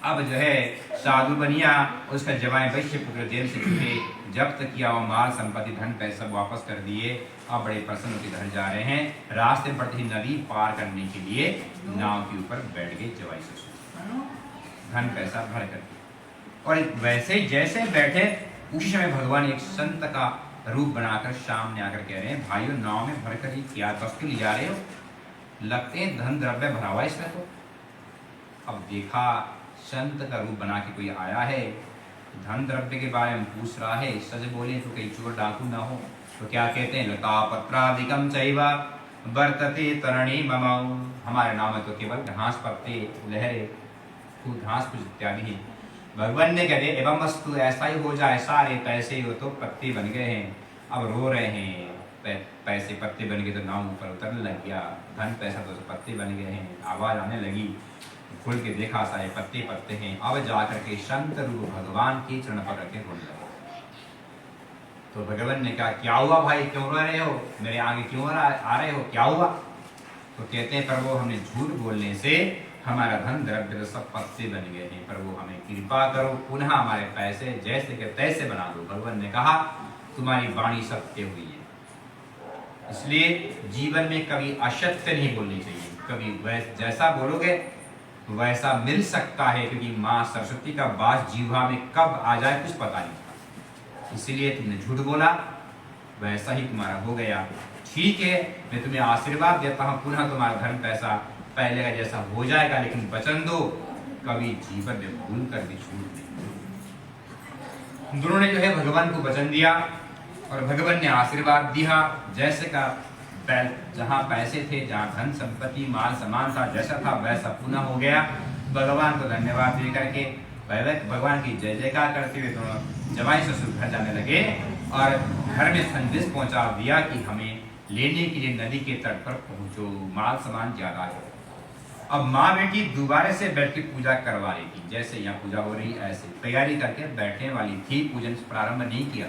अब जो है साधु बनिया, उसका जवाई वैश्य पुत्र जेल से छूटे, जब्त किया और माल संपत्ति धन पैसे सब वापस कर दिए। अब बड़े प्रसन्न होकर घर जा रहे हैं। रास्ते में पड़ती नदी पार करने के लिए नाव के ऊपर बैठ गए जवाई ससुर, धन पैसा भर कर। और वैसे जैसे बैठे उसी समय भगवान एक संत का रूप बनाकर सामने आकर कह रहे हैं, भाइयों नाव में भर कर क्या वस्तु ले जा रहे हो? लगते हैं धन द्रव्य भरा हुआ इसमें तो। अब देखा संत का रूप बना के कोई आया है, धन द्रव्य के बारे में पूछ रहा है, सच बोले तो कहीं चोर डाकू ना हो। तो क्या कहते हैं, लता पत्रादिकम चैवा वर्तते तरणी मम। हमारे नाम में तो केवल घास पत्ते लहरे घास कुछ इत्यादि। भगवान ने कह दिया एवं वस्तु ऐसा ही हो जाए, सारे पैसे हो तो पत्ते बन गए हैं, अब रो रहे हैं। पैसे पत्ते बन गए तो नाव ऊपर उतरने लग गया, धन पैसा तो पत्ते बन गए हैं। आवाज आने लगी, खोल के देखा सारे पत्ते पत्ते हैं। अब जाकर के संत रूप भगवान के चरण पर रखे रोने लगे। तो भगवान ने कहा क्या हुआ भाई, क्यों रो रहे हो, मेरे आगे क्यों आ रहे हो, क्या हुआ? तो कहते हैं प्रभु हमने झूठ बोलने से हमारा धन द्रव्य तो सब पत्ते बन गए हैं, प्रभु हमें कृपा करो, पुनः हमारे पैसे जैसे के तैसे बना दो। भगवान ने कहा तुम्हारी वाणी सत्य हुई है, इसलिए जीवन में कभी असत्य नहीं बोलनी चाहिए। कभी जैसा बोलोगे वैसा मिल सकता है, क्योंकि माँ सरस्वती का वास जीवा में कब आ जाए कुछ पता नहीं। इसलिए तुमने झूठ बोला, वैसा ही तुम्हारा हो गया। ठीक है, मैं तुम्हें आशीर्वाद देता हूँ, पुनः तुम्हारा धन पैसा पहले का जैसा हो जाएगा, लेकिन वचन दो कभी जीवन में भूल कर भी झूठ नहीं। दोनों ने जो है भगवान को वचन दिया और भगवान ने आशीर्वाद दिया। जैसे का जहाँ पैसे थे, जहाँ धन संपत्ति माल सामान था, जैसा था वैसा पुनः हो गया। भगवान को धन्यवाद दे करके भगवान की जय जयकार करते हुए दोनों जवाई ससुर घर जाने लगे और घर में संदेश पहुंचा दिया कि हमें लेने के लिए नदी के तट पर पहुंचो, माल सामान ज्यादा है। अब माँ बेटी दोबारा से बैठ के पूजा करवा रही थी, जैसे यहाँ पूजा हो रही ऐसे तैयारी करके बैठने वाली थी, पूजन प्रारंभ नहीं किया।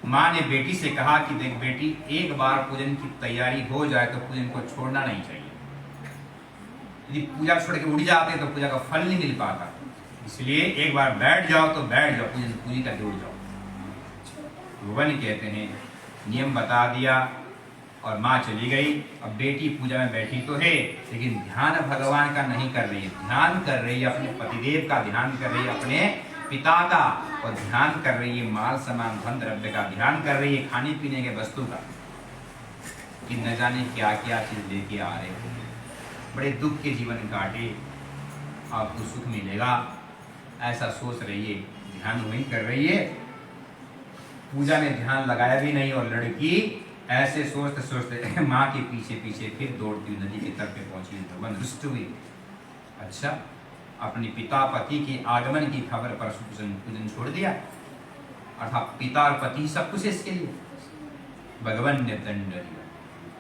माँ ने बेटी से कहा कि देख बेटी, एक बार पूजन की तैयारी हो जाए तो पूजन को छोड़ना नहीं चाहिए। यदि पूजा छोड़ के उड़ जाते तो पूजा का फल नहीं मिल पाता, इसलिए एक बार बैठ जाओ तो बैठ जाओ, पूजन पूरी करके उड़ जाओ। भगवान कहते हैं नियम बता दिया और माँ चली गई। अब बेटी पूजा में बैठी तो है, लेकिन ध्यान भगवान का नहीं कर रही है, ध्यान कर रही है अपने पतिदेव का, ध्यान कर रही है अपने पिता का, और ध्यान कर रही है माल सामान धन द्रव्य का, ध्यान कर रही है खाने पीने के वस्तु का, कि न जाने क्या क्या चीज लेके आ रहे हो। बड़े दुख के जीवन काटे, आपको सुख मिलेगा ऐसा सोच रही है, ध्यान वही कर रही है। पूजा में ध्यान लगाया भी नहीं, और लड़की ऐसे सोचते सोचते माँ के पीछे पीछे फिर दौड़ती हुई नदी के तट पे पहुंची। भगवान रुष्ट हुई, अच्छा अपने पिता पति के आगमन की खबर पर पूजन छोड़ दिया, अर्थात पिता और पति सब कुछ इसके लिए। भगवान ने दंड दिया।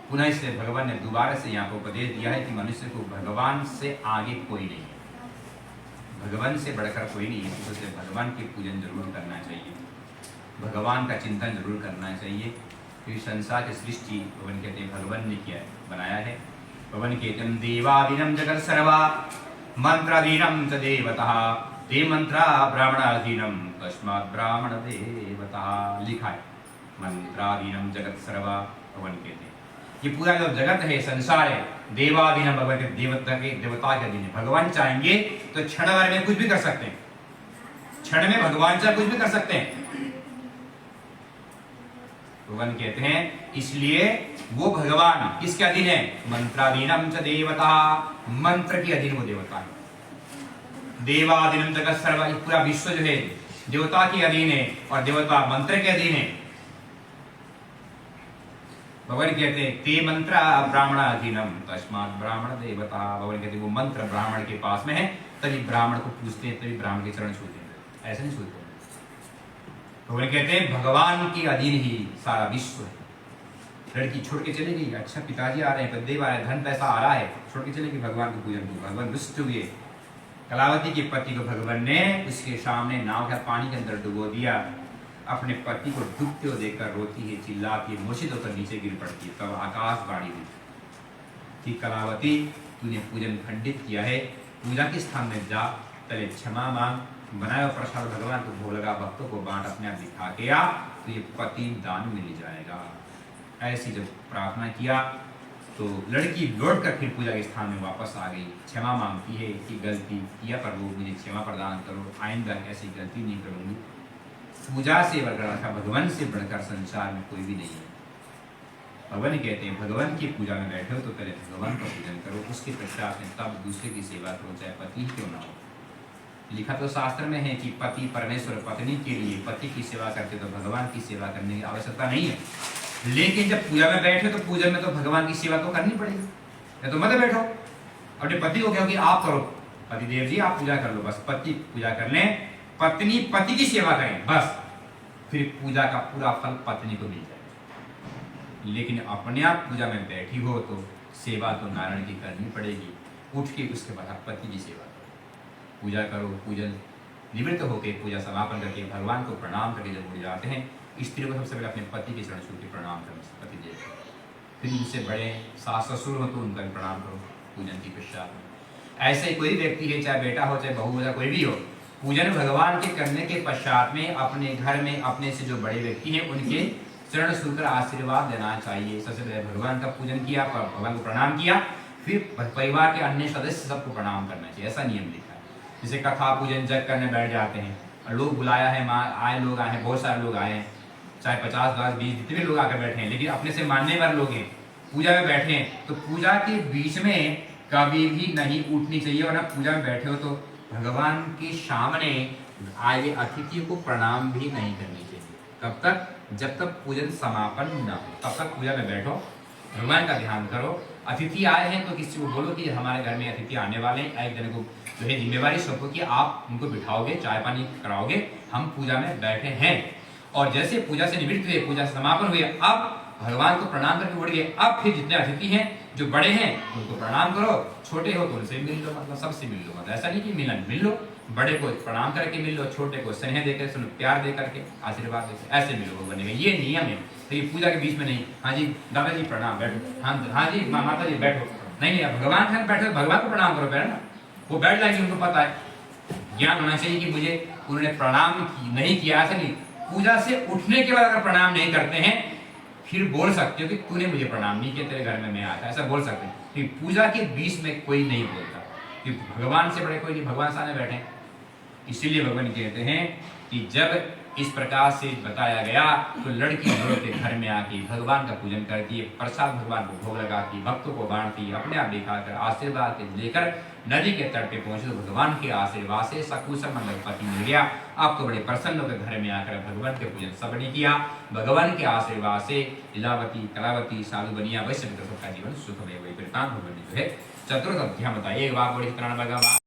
पुनः इसलिए भगवान ने दोबारा से यहाँ को उपदेश दिया है कि मनुष्य को भगवान से आगे कोई नहीं है, भगवान से बढ़कर कोई नहीं है, इसलिए भगवान की पूजन जरूर करना चाहिए, भगवान का चिंतन जरूर करना चाहिए। क्योंकि संसार की सृष्टि भगवान कहते हैं भगवान ने किया है, बनाया है। भगवान कहते हैं देवादीनम जगत सर्वा मंत्राधीनम च देवतः, ते मंत्रा ब्राह्मणाधीनम तस्मात् ब्राह्मण देवतः। लिखा है मंत्राधीनम जगत सर्वा। भगवान कहते हैं ये पूरा जो जगत है, संसार है, देवाधीनम भगवान के देवता के अधीन है। भगवान चाहेंगे तो क्षण भर में कुछ भी कर सकते हैं, क्षण में भगवान चाहे कुछ भी कर सकते हैं। भगवान कहते हैं इसलिए वो भगवान किसके अधीन है, मंत्राधीनम च देवता, मंत्र के अधीन वो देवता है। देवाधीनम जगत सर्व, पूरा विश्व जो है देवता के अधीन है और देवता मंत्र के अधीन है। भगवान कहते हैं ते मंत्र ब्राह्मण अधीनम तस्मात् ब्राह्मण देवता। भगवान कहते हैं वो मंत्र ब्राह्मण के पास में है, तभी ब्राह्मण को पूछते हैं, तभी ब्राह्मण के चरण छूते हैं, ऐसे नहीं छूते। भगवान कहते हैं भगवान के अधीन ही सारा विश्व है। लड़की छोड़ के चली गई, अच्छा पिताजी आ रहे हैं, पतिदेव आ रहे हैं, धन पैसा आ रहा है, छोड़ के चले गई भगवान को पूजन को। भगवान रुष्ट हुए। कलावती के पति को भगवान ने उसके सामने नाव का पानी के अंदर डुबो दिया। अपने पति को डूबते हुए देखकर रोती है, चिल्लाती है, मूर्छित होकर नीचे गिर पड़ती है। तब आकाशवाणी हुई कि कलावती तूने पूजन खंडित किया है, पूजा के स्थान में जा, पहले क्षमा मांग, बनाए हुआ प्रसाद भगवान को भोग लगा, भक्तों को बांट, अपने आप दिखा के आ, तो ये पति दान मिल जाएगा। ऐसी जब प्रार्थना किया तो लड़की लौट कर फिर पूजा के स्थान में वापस आ गई, क्षमा मांगती है कि गलती किया प्रभु, मुझे क्षमा प्रदान करो, आइंदा ऐसी गलती नहीं करूंगी। पूजा से बढ़कर था, भगवान से बढ़कर संसार में कोई भी नहीं है। भगवान कहते हैं भगवान की पूजा में बैठे हो तो पहले भगवान का पूजन करो, उसके पश्चात में तब दूसरे की सेवा करो, चाहे पति ही क्यों ना हो। लिखा तो शास्त्र में है कि पति परमेश्वर पत्नी के लिए पति की सेवा करते तो भगवान की सेवा करने की आवश्यकता नहीं है। लेकिन जब पूजा में बैठे तो पूजा में तो भगवान की सेवा तो करनी पड़ेगी, या तो मत बैठो अपने पति को कहो कि आप करो, पति देव जी आप पूजा कर लो, बस पति पूजा कर लें, पत्नी पति की सेवा करें, बस फिर पूजा का पूरा फल पत्नी को मिल जाए। लेकिन अपने आप पूजा में बैठी हो तो सेवा तो नारायण की करनी पड़ेगी, उठ के उसके बाद आप पति की सेवा करो, पूजा करो, पूजन निवृत्त होकर पूजा समापन करके भगवान को प्रणाम करके जब उठ जाते हैं, स्त्री को सबसे पहले अपने पति के चरण छू के प्रणाम करो, पति देव, फिर उनसे बड़े सास ससुर हो तो उनका भी प्रणाम करो पूजन की पश्चात में। ऐसे कोई व्यक्ति है, चाहे बेटा हो चाहे बहू हो चाहे कोई भी हो, पूजन भगवान के करने के पश्चात में अपने घर में अपने से जो बड़े व्यक्ति हैं उनके चरण छूकर आशीर्वाद देना चाहिए। सबसे पहले भगवान का पूजन किया, भगवान को प्रणाम किया, फिर परिवार के अन्य सदस्य सबको प्रणाम करना चाहिए, ऐसा नियम लिखा है। जैसे कथा पूजन जग करने बैठ जाते हैं और लोग बुलाया है, आए लोग आए हैं, बहुत सारे लोग आए हैं, चाहे 50 10 20 जितने भी लोग आकर बैठे हैं, लेकिन अपने से मानने वाले लोग हैं, पूजा में बैठे हैं, तो पूजा के बीच में कभी भी नहीं उठनी चाहिए, वरना पूजा में बैठे हो तो भगवान के सामने आए अतिथि को प्रणाम भी नहीं करनी चाहिए। कब तक? जब तक पूजन समापन न हो, तब तक पूजा में बैठो, भगवान का ध्यान करो। अतिथि आए हैं तो किसी को बोलो कि हमारे घर में अतिथि आने वाले हैं, एक जन को जो है जिम्मेवारी सौंपो कि आप उनको बिठाओगे, चाय पानी कराओगे, हम पूजा में बैठे हैं। और जैसे पूजा से निवृत्त हुए, पूजा समापन हुई, अब भगवान को प्रणाम करके उठ गए, अब फिर जितने अतिथि हैं जो बड़े हैं उनको प्रणाम करो, छोटे हो तो उनसे मिल लो, मतलब सबसे मिल लो, मतलब ऐसा नहीं कि मिलन, मिल लो, बड़े को प्रणाम करके मिल लो, छोटे को स्नेह देकर सुनो, प्यार दे करके आशीर्वाद देकर ऐसे मिलो बनेगा, ये नियम है। तो ये पूजा के बीच में नहीं, हाँ जी दादाजी प्रणाम, बैठो, हाँ जी माता जी बैठो, नहीं भगवान के बैठो, भगवान को प्रणाम करो पहले ना, वो बैठ जाएंगे, उनको पता है, ज्ञान होना चाहिए कि मुझे उन्होंने प्रणाम नहीं किया, ऐसा नहीं। पूजा से उठने के बाद अगर प्रणाम नहीं करते हैं फिर बोल सकते हो कि तूने मुझे प्रणाम नहीं किया, तेरे घर में मैं आया था, ऐसा बोल सकते हैं। फिर पूजा के बीच में कोई नहीं बोलता कि भगवान से बड़े कोई नहीं, भगवान सामने बैठे। इसीलिए भगवान कहते हैं कि जब इस प्रकार से बताया गया तो लड़की लौट के घर में आके भगवान का पूजन करती है, प्रसाद भगवान को भोग लगाती, भक्तों को बांटती, अपने आप दिखाकर आशीर्वाद लेकर नदी के तट पे पहुंचे तो भगवान के आशीर्वाद से सकुशल मंगल पति मिल गया। आप तो बड़े प्रसन्न होकर घर में आकर भगवान के पूजन सबने किया, भगवान के आशीर्वाद से लीलावती कलावती साधु बनिया वैश्य सबका जीवन सुखमय हुई। वृतांत भगवान जो है चतुर्थ अध्याय बताइए, एक बात बड़ी भगवान